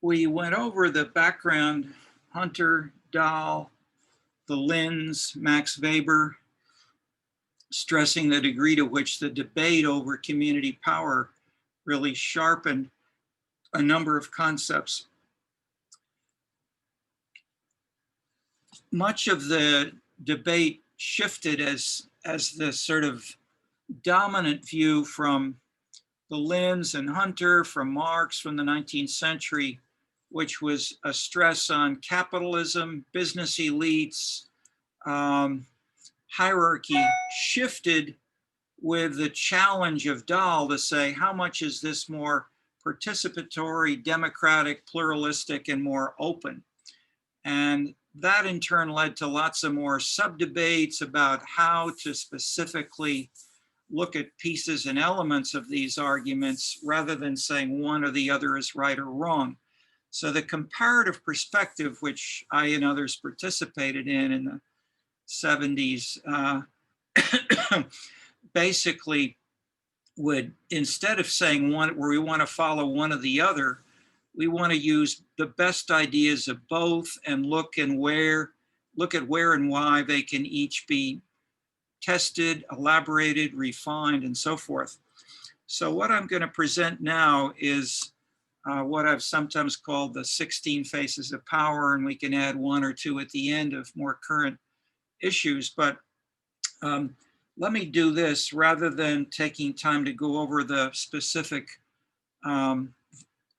we went over the background, Hunter, Dahl, the Linds, Max Weber, stressing the degree to which the debate over community power really sharpened a number of concepts. Much of the debate shifted as the sort of dominant view from the Linds and Hunter, from Marx, from the 19th century, which was a stress on capitalism, business elites, hierarchy, shifted with the challenge of Dahl to say, how much is this more participatory, democratic, pluralistic, and more open? And that in turn led to lots of more sub-debates about how to specifically look at pieces and elements of these arguments rather than saying one or the other is right or wrong. So the comparative perspective, which I and others participated in the 70s, basically would, instead of saying one where we want to follow one or the other, we want to use the best ideas of both and look at where and why they can each be tested, elaborated, refined, and so forth. So what I'm going to present now is what I've sometimes called the 16 faces of power, and we can add one or two at the end of more current issues. But let me do this rather than taking time to go over the specific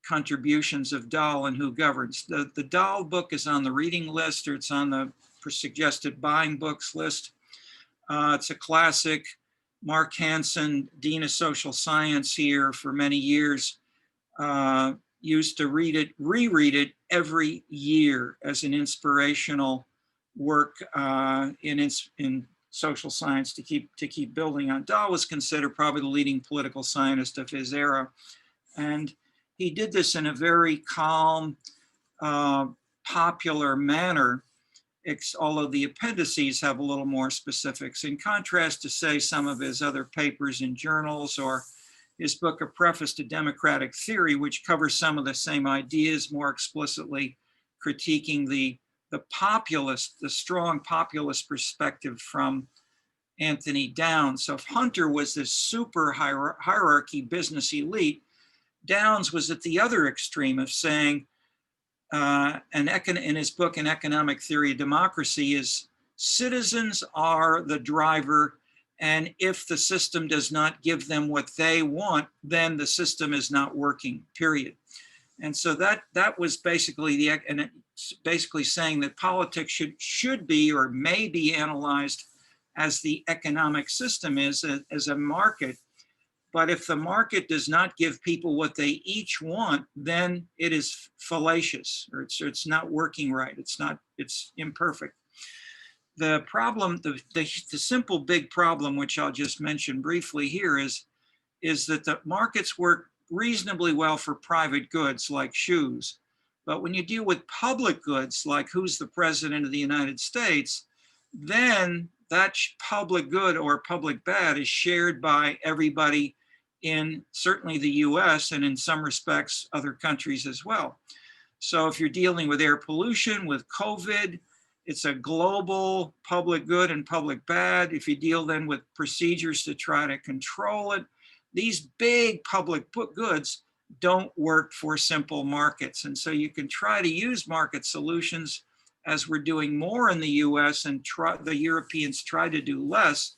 contributions of Dahl and who governs. The Dahl book is on the reading list, or it's on the suggested buying books list. It's a classic. Mark Hansen, Dean of Social Science here for many years, used to reread it every year as an inspirational work in social science to keep building on. Dahl was considered probably the leading political scientist of his era. And he did this in a very calm, popular manner, although the appendices have a little more specifics. In contrast to, say, some of his other papers in journals or his book, A Preface to Democratic Theory, which covers some of the same ideas more explicitly, critiquing the populist, the strong populist perspective from Anthony Downs. So if Hunter was this super hierarchy business elite, Downs was at the other extreme of saying, in his book, An Economic Theory of Democracy, is citizens are the driver, and if the system does not give them what they want, then the system is not working, period. And so that was basically and it's basically saying that politics should be or may be analyzed as the economic system is, as a market. But if the market does not give people what they each want, then it is fallacious, or it's not working right. It's imperfect. The problem, the simple big problem, which I'll just mention briefly here, is that the markets work reasonably well for private goods like shoes. But when you deal with public goods, like who's the president of the United States, then that public good or public bad is shared by everybody in certainly the US and in some respects other countries as well. So if you're dealing with air pollution, with COVID, it's a global public good and public bad. If you deal then with procedures to try to control it, these big public goods don't work for simple markets. And so you can try to use market solutions, as we're doing more in the US, and the Europeans try to do less,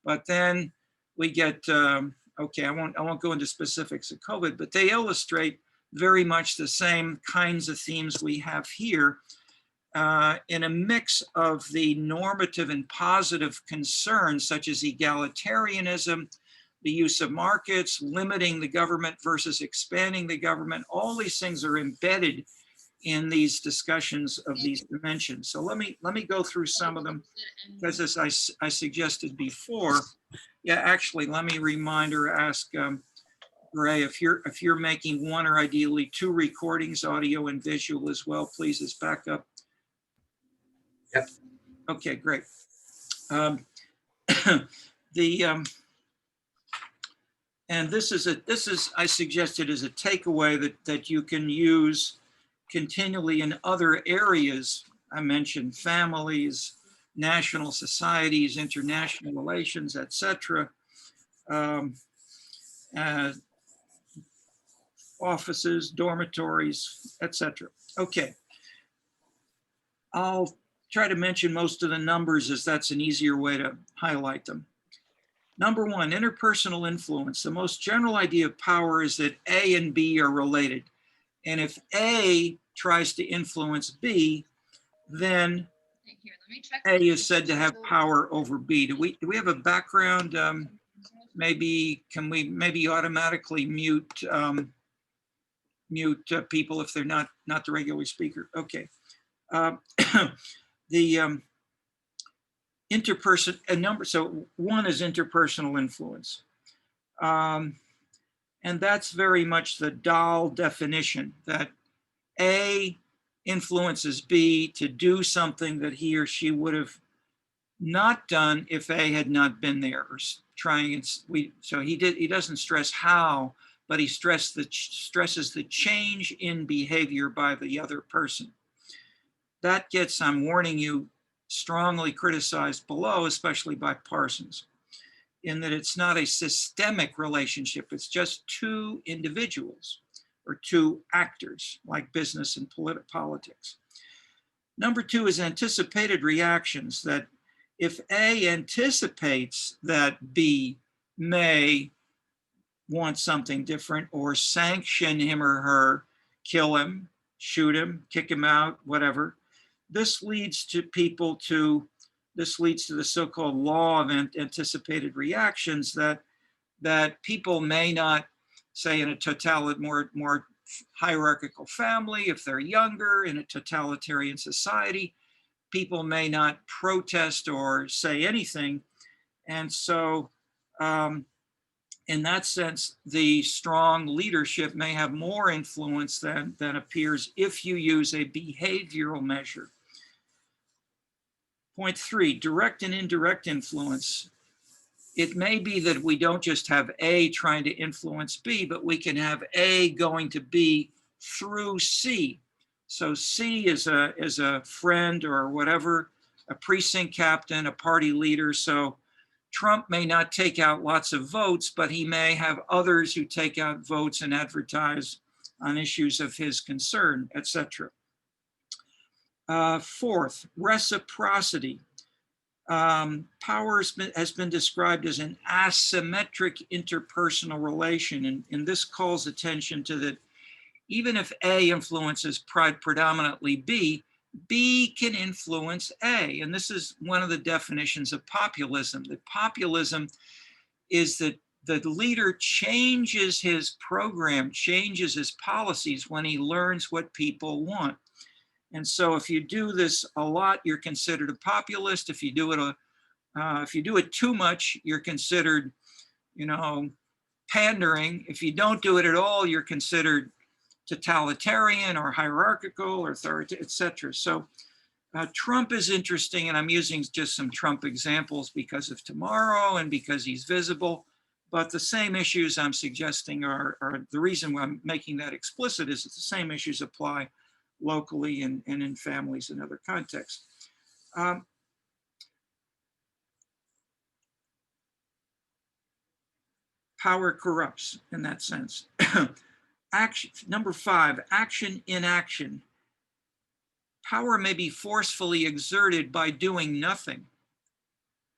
but then we get, okay, I won't go into specifics of COVID, but they illustrate very much the same kinds of themes we have here, in a mix of the normative and positive concerns, such as egalitarianism, the use of markets, limiting the government versus expanding the government. All these things are embedded in these discussions of these dimensions. So let me go through some of them, because as I suggested before, yeah, actually, let me remind or ask Ray, if you're making one or ideally two recordings, audio and visual as well, please, as backup. Yep. Okay, great. And this is I suggested as a takeaway that you can use continually in other areas. I mentioned families, national societies, international relations, etc. Um, uh, Offices, dormitories, etc. Okay, I'll try to mention most of the numbers as that's an easier way to highlight them. Number one, interpersonal influence. The most general idea of power is that A and B are related. And if A tries to influence B, then Here, let me check. A is said to have power over B. Do we have a background? Maybe can we maybe automatically mute people if they're not the regular speaker? Okay. The interperson a number. So one is interpersonal influence. And that's very much the Dahl definition, that A influences B to do something that he or she would have not done if A had not been there. Or trying and so he doesn't stress how, but he stresses the change in behavior by the other person. That gets, I'm warning you, strongly criticized below, especially by Parsons, in that it's not a systemic relationship. It's just two individuals or two actors, like business and politics. Number two is anticipated reactions, that if A anticipates that B may want something different or sanction him or her, kill him, shoot him, kick him out, whatever, this leads to the so-called law of anticipated reactions, that people may not, say in a more hierarchical family, if they're younger, in a totalitarian society, people may not protest or say anything. And so in that sense, the strong leadership may have more influence than appears if you use a behavioral measure. Point three, direct and indirect influence. It may be that we don't just have A trying to influence B, but we can have A going to B through C. So C is a friend or whatever, a precinct captain, a party leader. So Trump may not take out lots of votes, but he may have others who take out votes and advertise on issues of his concern, etc. Fourth, reciprocity. Power has been described as an asymmetric interpersonal relation, and this calls attention to that even if A influences predominantly B, B can influence A. And this is one of the definitions of populism. That populism is that the leader changes his program, changes his policies when he learns what people want. And so if you do this a lot, you're considered a populist. If you do it too much, you're considered, pandering. If you don't do it at all, you're considered totalitarian or hierarchical or authoritarian, etc. So Trump is interesting, and I'm using just some Trump examples because of tomorrow and because he's visible. But the same issues I'm suggesting are the reason why I'm making that explicit is that the same issues apply locally and in families and other contexts. Power corrupts in that sense. Action, number five, action in action. Power may be forcefully exerted by doing nothing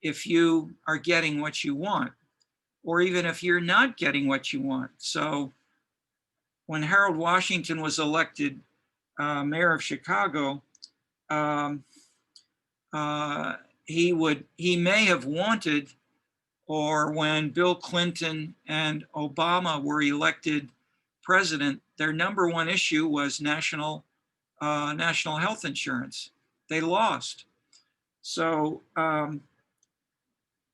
if you are getting what you want, or even if you're not getting what you want. So when Harold Washington was elected mayor of Chicago, he may have wanted, or when Bill Clinton and Obama were elected president, their number one issue was national health insurance. They lost. So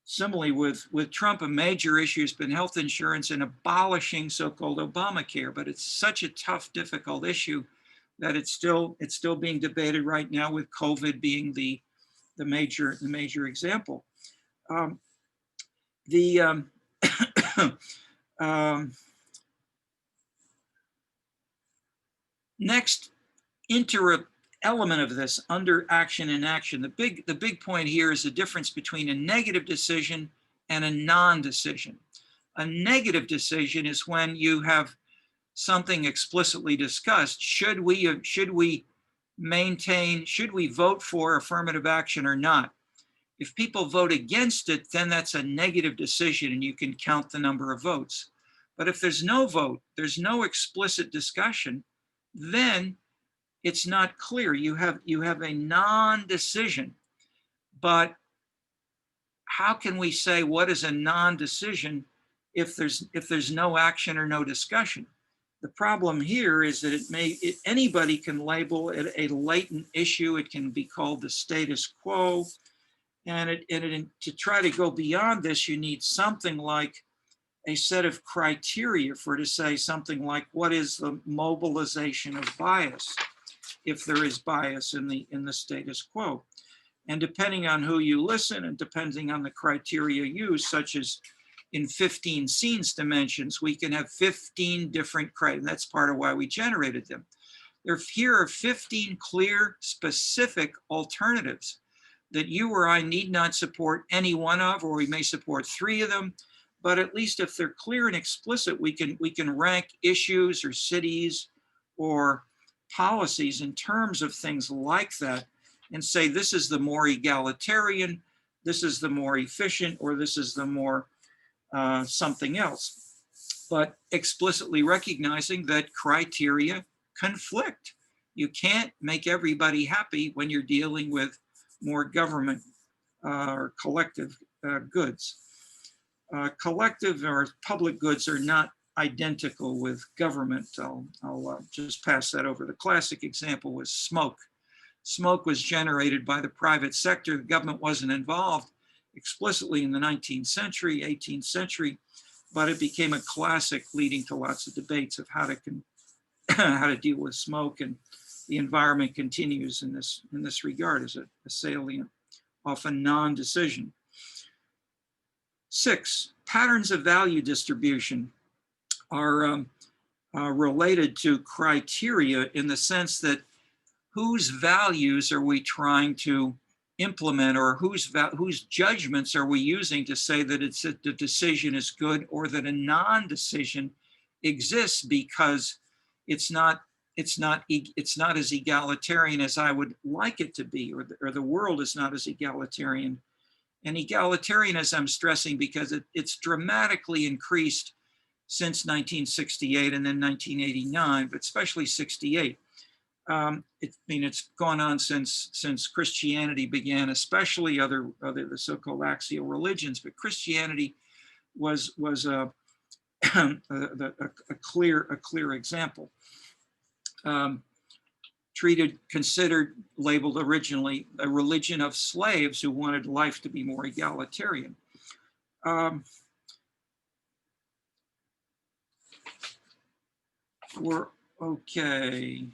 similarly with Trump, a major issue has been health insurance and abolishing so-called Obamacare, but it's such a tough, difficult issue that it's still being debated right now, with COVID being the major example. Next, element of this under action and action. The big point here is the difference between a negative decision and a non-decision. A negative decision is when you have something explicitly discussed. Should we vote for affirmative action or not? If people vote against it, then that's a negative decision and you can count the number of votes. But if there's no vote, there's no explicit discussion, then it's not clear. You have a non-decision. But how can we say what is a non-decision if there's no action or no discussion? The problem here is that anybody can label it a latent issue. It can be called the status quo. And to try to go beyond this, you need something like a set of criteria to say something like, what is the mobilization of bias, if there is bias in the status quo? And depending on who you listen and depending on the criteria used, such as in 15 scenes dimensions, we can have 15 different criteria. That's part of why we generated them. Here are 15 clear, specific alternatives that you or I need not support any one of, or we may support 3 of them. But at least if they're clear and explicit, we can rank issues or cities or policies in terms of things like that and say, this is the more egalitarian, this is the more efficient, or this is the more something else. But explicitly recognizing that criteria conflict. You can't make everybody happy when you're dealing with more government or collective goods. Collective or public goods are not identical with government. I'll just pass that over. The classic example was smoke. Smoke was generated by the private sector. The government wasn't involved explicitly in the 19th century, 18th century, but it became a classic leading to lots of debates of how to deal with smoke, and the environment continues in this regard as a salient, often non-decision. 6, patterns of value distribution are related to criteria in the sense that whose values are we trying to implement, or whose judgments are we using to say that the decision is good, or that a non-decision exists because it's not as egalitarian as I would like it to be, or the world is not as egalitarian. And egalitarian, as I'm stressing, because it's dramatically increased since 1968 and then 1989, but especially 68. It's gone on since Christianity began, especially the so-called axial religions. But Christianity was a clear example. Labeled originally a religion of slaves who wanted life to be more egalitarian. Okay.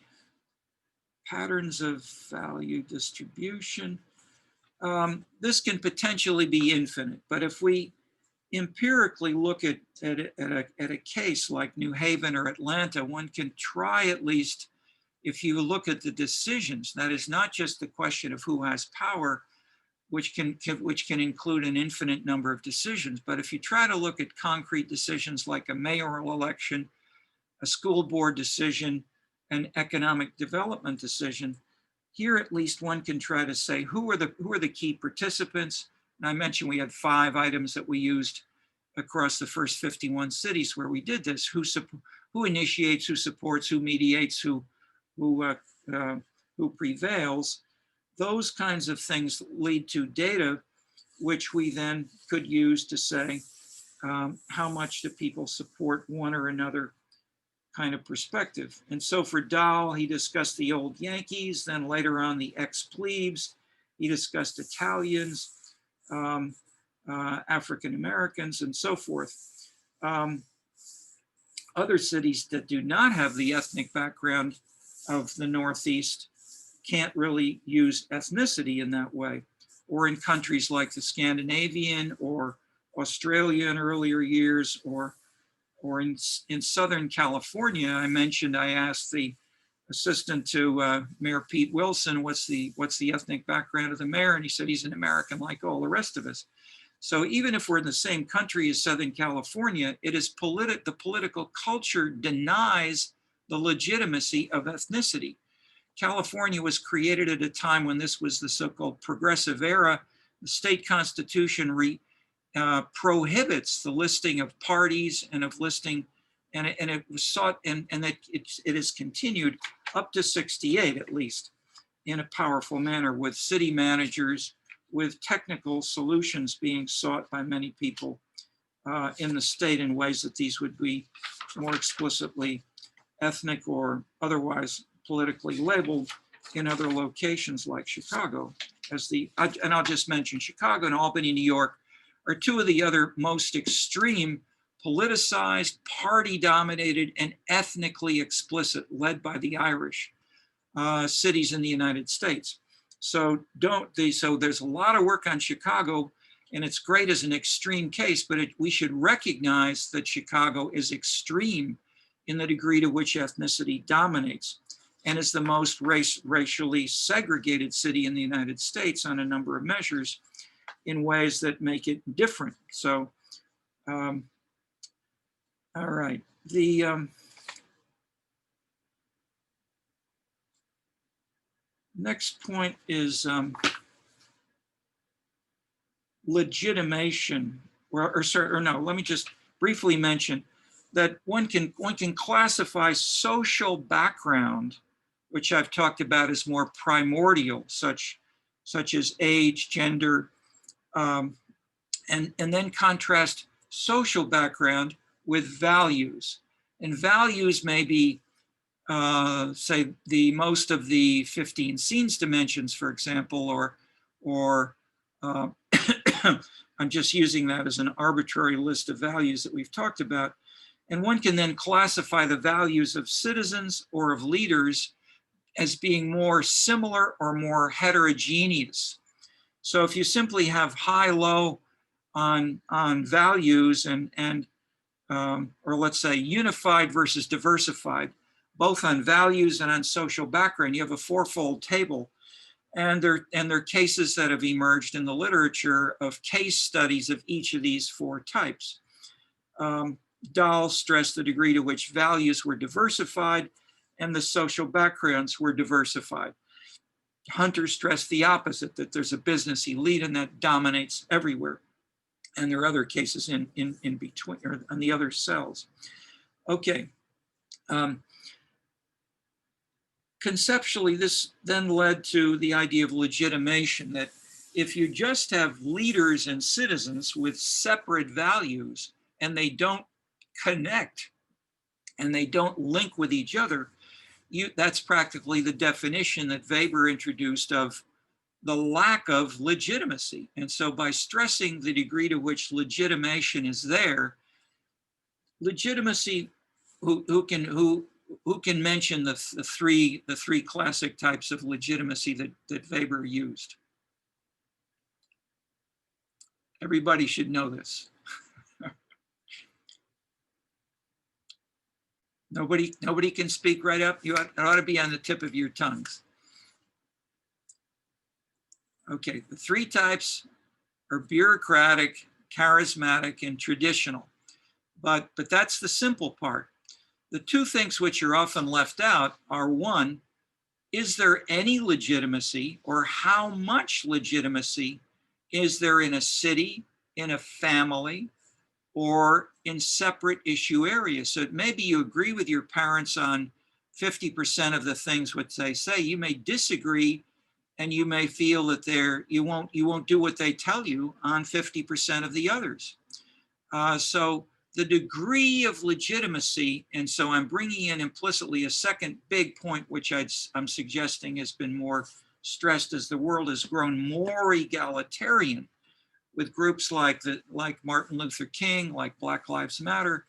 Patterns of value distribution. This can potentially be infinite, but if we empirically look at a case like New Haven or Atlanta, one can try, at least if you look at the decisions, that is not just the question of who has power, which can include an infinite number of decisions, but if you try to look at concrete decisions like a mayoral election, a school board decision, an economic development decision, here at least one can try to say who are the key participants. And I mentioned we had 5 items that we used across the first 51 cities where we did this: who initiates, who supports, who mediates, who prevails. Those kinds of things lead to data which we then could use to say how much do people support one or another kind of perspective. And so for Dahl, he discussed the old Yankees, then later on the ex-plebes. He discussed Italians, African Americans, and so forth. Other cities that do not have the ethnic background of the Northeast can't really use ethnicity in that way. Or in countries like the Scandinavian or Australia in earlier years, or in Southern California, I asked the assistant to Mayor Pete Wilson, what's the ethnic background of the mayor? And he said, he's an American like all the rest of us. So even if we're in the same country as Southern California, it is the political culture denies the legitimacy of ethnicity. California was created at a time when this was the so-called progressive era. The state constitution prohibits the listing of parties and of listing, and it was sought, and it has continued up to 68 at least in a powerful manner, with city managers, with technical solutions being sought by many people in the state in ways that these would be more explicitly ethnic or otherwise politically labeled in other locations like Chicago. And I'll just mention Chicago and Albany, New York are two of the other most extreme, politicized, party-dominated, and ethnically explicit, led by the Irish, cities in the United States. So there's a lot of work on Chicago, and it's great as an extreme case, but we should recognize that Chicago is extreme in the degree to which ethnicity dominates, and is the most racially segregated city in the United States on a number of measures in ways that make it different. So, all right. The next point is legitimation, let me just briefly mention that one can classify social background, which I've talked about as more primordial, such as age, gender, and then contrast social background with values. And values may be, say, the most of the 15 scenes dimensions, for example, or I'm just using that as an arbitrary list of values that we've talked about. And one can then classify the values of citizens or of leaders as being more similar or more heterogeneous. So if you simply have high-low on values or let's say unified versus diversified, both on values and on social background, you have a fourfold table. And there are cases that have emerged in the literature of case studies of each of these four types. Dahl stressed the degree to which values were diversified and the social backgrounds were diversified. Hunter stressed the opposite, that there's a business elite and that dominates everywhere. And there are other cases in between, or on the other cells. Okay. Conceptually, this then led to the idea of legitimation, that if you just have leaders and citizens with separate values and they don't connect and they don't link with each other, that's practically the definition that Weber introduced of the lack of legitimacy. And so by stressing the degree to which legitimation is there, legitimacy, who can mention the three classic types of legitimacy that Weber used? Everybody should know this. Nobody can speak right up. It ought to be on the tip of your tongues. Okay, the three types are bureaucratic, charismatic, and traditional. But that's the simple part. The two things which are often left out are, one, is there any legitimacy, or how much legitimacy is there in a city, in a family, or in separate issue areas? So maybe you agree with your parents on 50% of the things which they say. You may disagree, and you may feel that you won't do what they tell you on 50% of the others. So the degree of legitimacy, and so I'm bringing in implicitly a second big point, which I'm suggesting has been more stressed as the world has grown more egalitarian, with groups like Martin Luther King, like Black Lives Matter,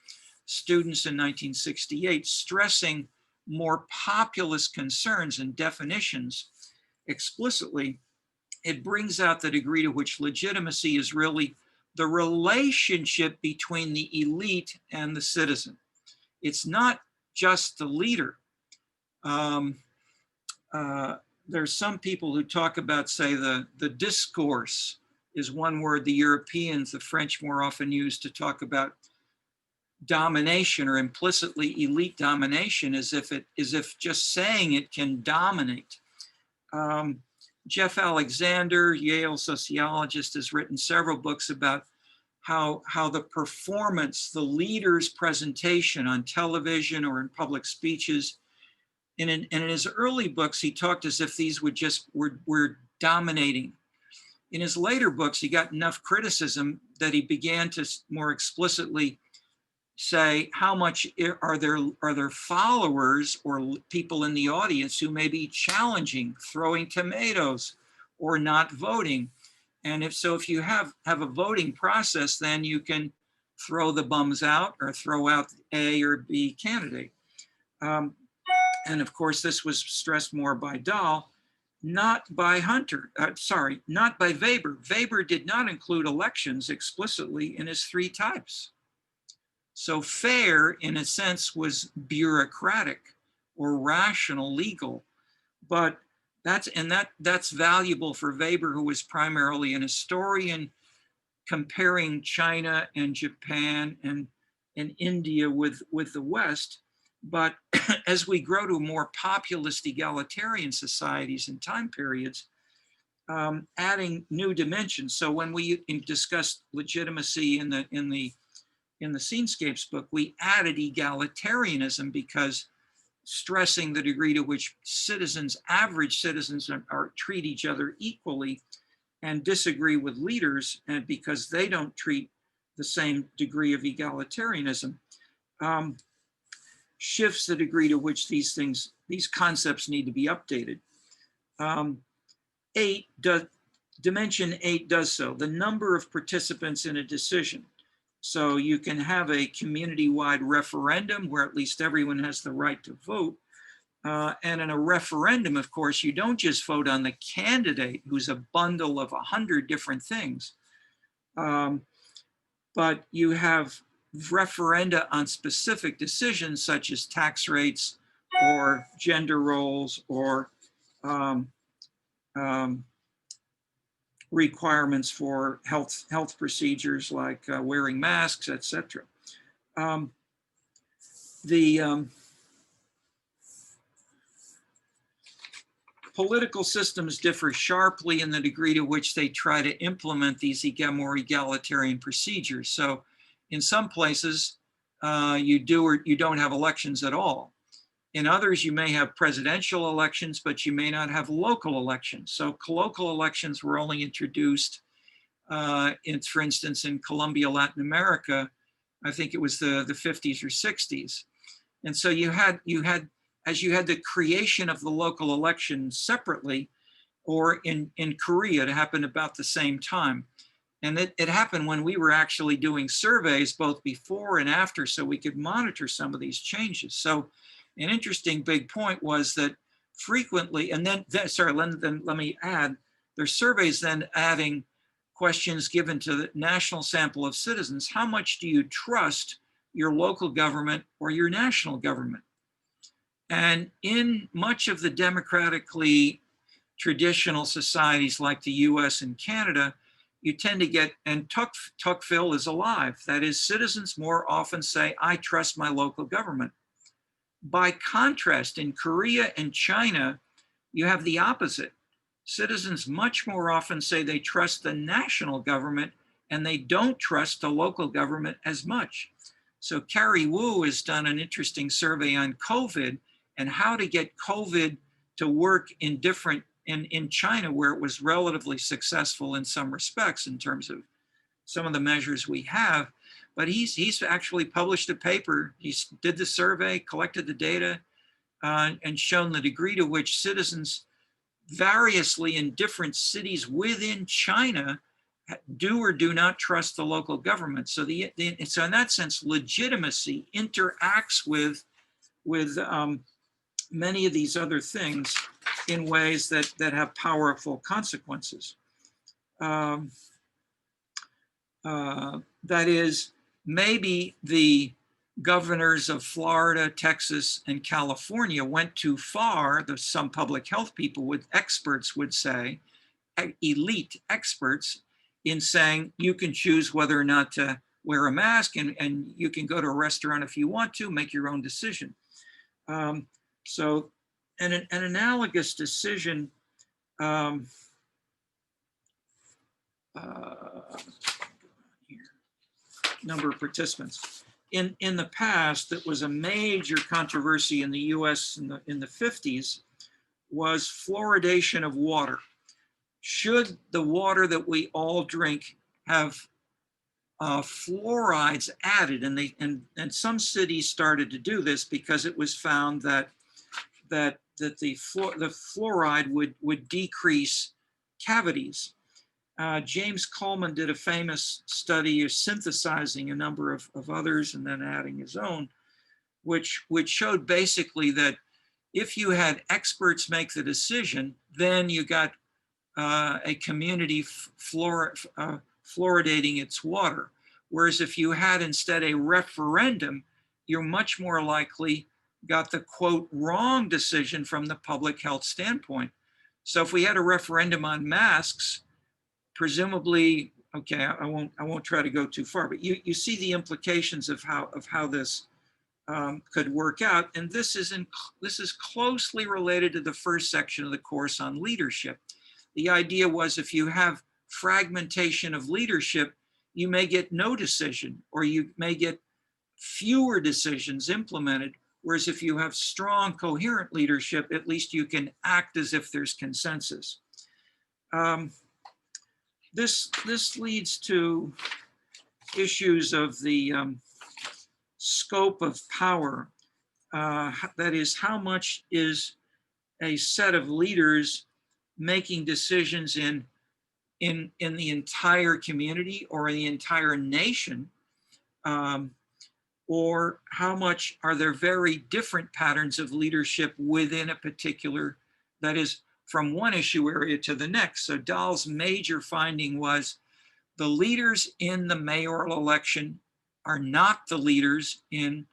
students in 1968, stressing more populist concerns and definitions explicitly. It brings out the degree to which legitimacy is really the relationship between the elite and the citizen. It's not just the leader. Um, there's some people who talk about, say, the discourse is one word the Europeans, the French more often use to talk about domination or implicitly elite domination, as if just saying it can dominate. Jeff Alexander, Yale sociologist, has written several books about how the performance, the leader's presentation on television or in public speeches, and in his early books, he talked as if these were dominating. In his later books, he got enough criticism that he began to more explicitly say how much are there followers or people in the audience who may be challenging, throwing tomatoes, or not voting. And if you have a voting process, then you can throw the bums out or throw out A or B candidate. And of course, this was stressed more by Dahl, not by not by Weber. Weber did not include elections explicitly in his three types. So fair, in a sense, was bureaucratic or rational, legal, but that's valuable for Weber, who was primarily an historian comparing China and Japan and India with the West. But as we grow to more populist egalitarian societies and time periods, adding new dimensions. So when we discussed legitimacy in the Scenescapes book, we added egalitarianism because stressing the degree to which average citizens treat each other equally and disagree with leaders, and because they don't treat the same degree of egalitarianism, shifts the degree to which these concepts need to be updated. Dimension 8 does so, the number of participants in a decision. So you can have a community-wide referendum where at least everyone has the right to vote. And in a referendum, of course, you don't just vote on the candidate who's a bundle of 100 different things, but you have referenda on specific decisions such as tax rates or gender roles or requirements for health procedures like wearing masks, etc. Political systems differ sharply in the degree to which they try to implement these more egalitarian procedures. So in some places, you do or you don't have elections at all. In others, you may have presidential elections, but you may not have local elections. So local elections were only introduced, for instance, in Colombia, Latin America, I think it was the 50s or 60s. And so you had the creation of the local election separately, or in Korea, it happened about the same time. And it happened when we were actually doing surveys both before and after, so we could monitor some of these changes. So an interesting big point was that frequently, and then let me add, there's surveys then adding questions given to the national sample of citizens. How much do you trust your local government or your national government? And in much of the democratically traditional societies like the US and Canada, you tend to get, and Tocqueville is alive, that is, citizens more often say, I trust my local government. By contrast, in Korea and China, you have the opposite. Citizens much more often say they trust the national government and they don't trust the local government as much. So Carrie Wu has done an interesting survey on COVID and how to get COVID to work in China, where it was relatively successful in some respects in terms of some of the measures we have. But he's actually published a paper. He did the survey, collected the data, and shown the degree to which citizens variously in different cities within China do or do not trust the local government. So so in that sense, legitimacy interacts with many of these other things in ways that have powerful consequences. That is, maybe the governors of Florida, Texas, and California went too far, some public health people experts would say, elite experts, in saying you can choose whether or not to wear a mask, and you can go to a restaurant if you want to, make your own decision. So an analogous decision, number of participants. In the past, that was a major controversy in the US in the 50s, was fluoridation of water. Should the water that we all drink have fluorides added? And some cities started to do this because it was found that the fluoride would decrease cavities. James Coleman did a famous study of synthesizing a number of others and then adding his own, which showed basically that if you had experts make the decision, then you got a community fluoridating its water. Whereas if you had instead a referendum, you're much more likely got the quote wrong decision from the public health standpoint. So if we had a referendum on masks, presumably, okay, I won't try to go too far, but you see the implications of how this could work out. And this is closely related to the first section of the course on leadership. The idea was if you have fragmentation of leadership, you may get no decision, or you may get fewer decisions implemented. Whereas if you have strong, coherent leadership, at least you can act as if there's consensus. This leads to issues of the scope of power. That is, how much is a set of leaders making decisions in the entire community or in the entire nation, or how much are there very different patterns of leadership within a particular, that is, from one issue area to the next. So Dahl's major finding was the leaders in the mayoral election are not the leaders in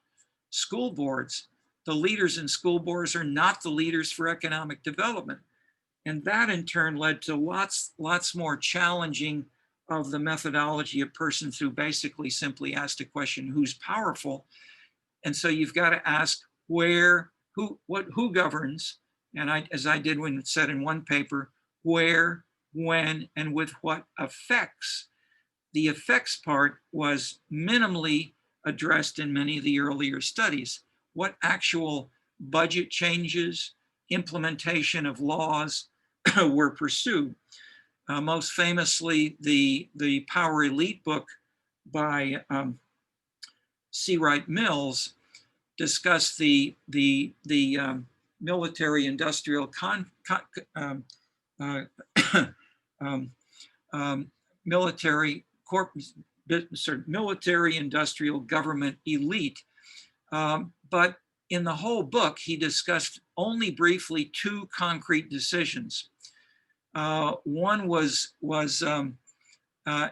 school boards. The leaders in school boards are not the leaders for economic development. And that in turn led to lots more challenging of the methodology of persons who basically simply asked a question, who's powerful? And so you've got to ask who governs? And as I did when it said in one paper, where, when, and with what effects. The effects part was minimally addressed in many of the earlier studies. What actual budget changes, implementation of laws were pursued. Most famously, the Power Elite book by C. Wright Mills discussed the military-industrial military-industrial government elite. But in the whole book, he discussed only briefly two concrete decisions. One was an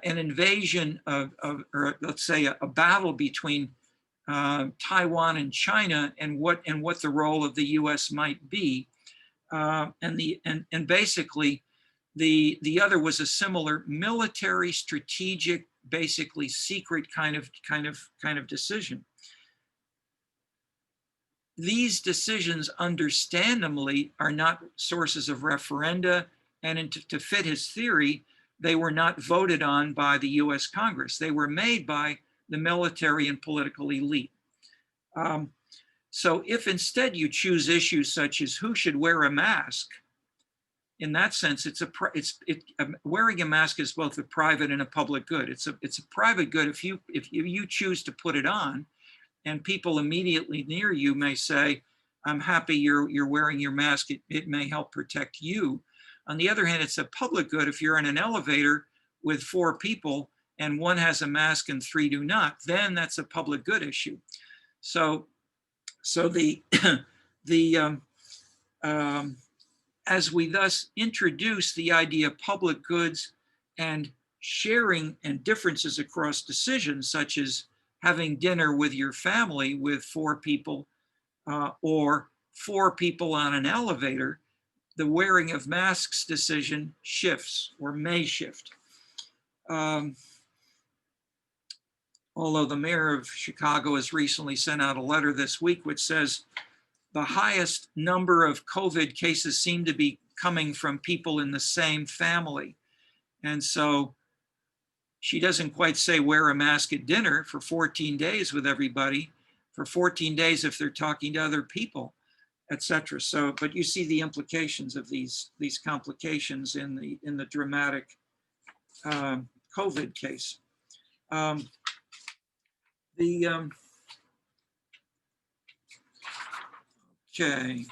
invasion or let's say a battle between Taiwan and China, and what the role of the U.S. might be, and basically the other was a similar military strategic, basically secret kind of decision. These decisions, understandably, are not sources of referenda, and to fit his theory, they were not voted on by the US Congress. They were made by the military and political elite. So if instead you choose issues such as who should wear a mask, in that sense, wearing a mask is both a private and a public good. It's a private good if you choose to put it on, and people immediately near you may say, "I'm happy you're wearing your mask. It may help protect you." On the other hand, it's a public good if you're in an elevator with 4 people and one has a mask and 3 do not. Then that's a public good issue. So as we thus introduce the idea of public goods and sharing and differences across decisions, such as having dinner with your family with 4 people or 4 people on an elevator, the wearing of masks decision shifts or may shift. Although the mayor of Chicago has recently sent out a letter this week which says the highest number of COVID cases seem to be coming from people in the same family. And so she doesn't quite say wear a mask at dinner for 14 days with everybody, for 14 days if they're talking to other people, etc. So, but you see the implications of these complications in the dramatic COVID case. Okay.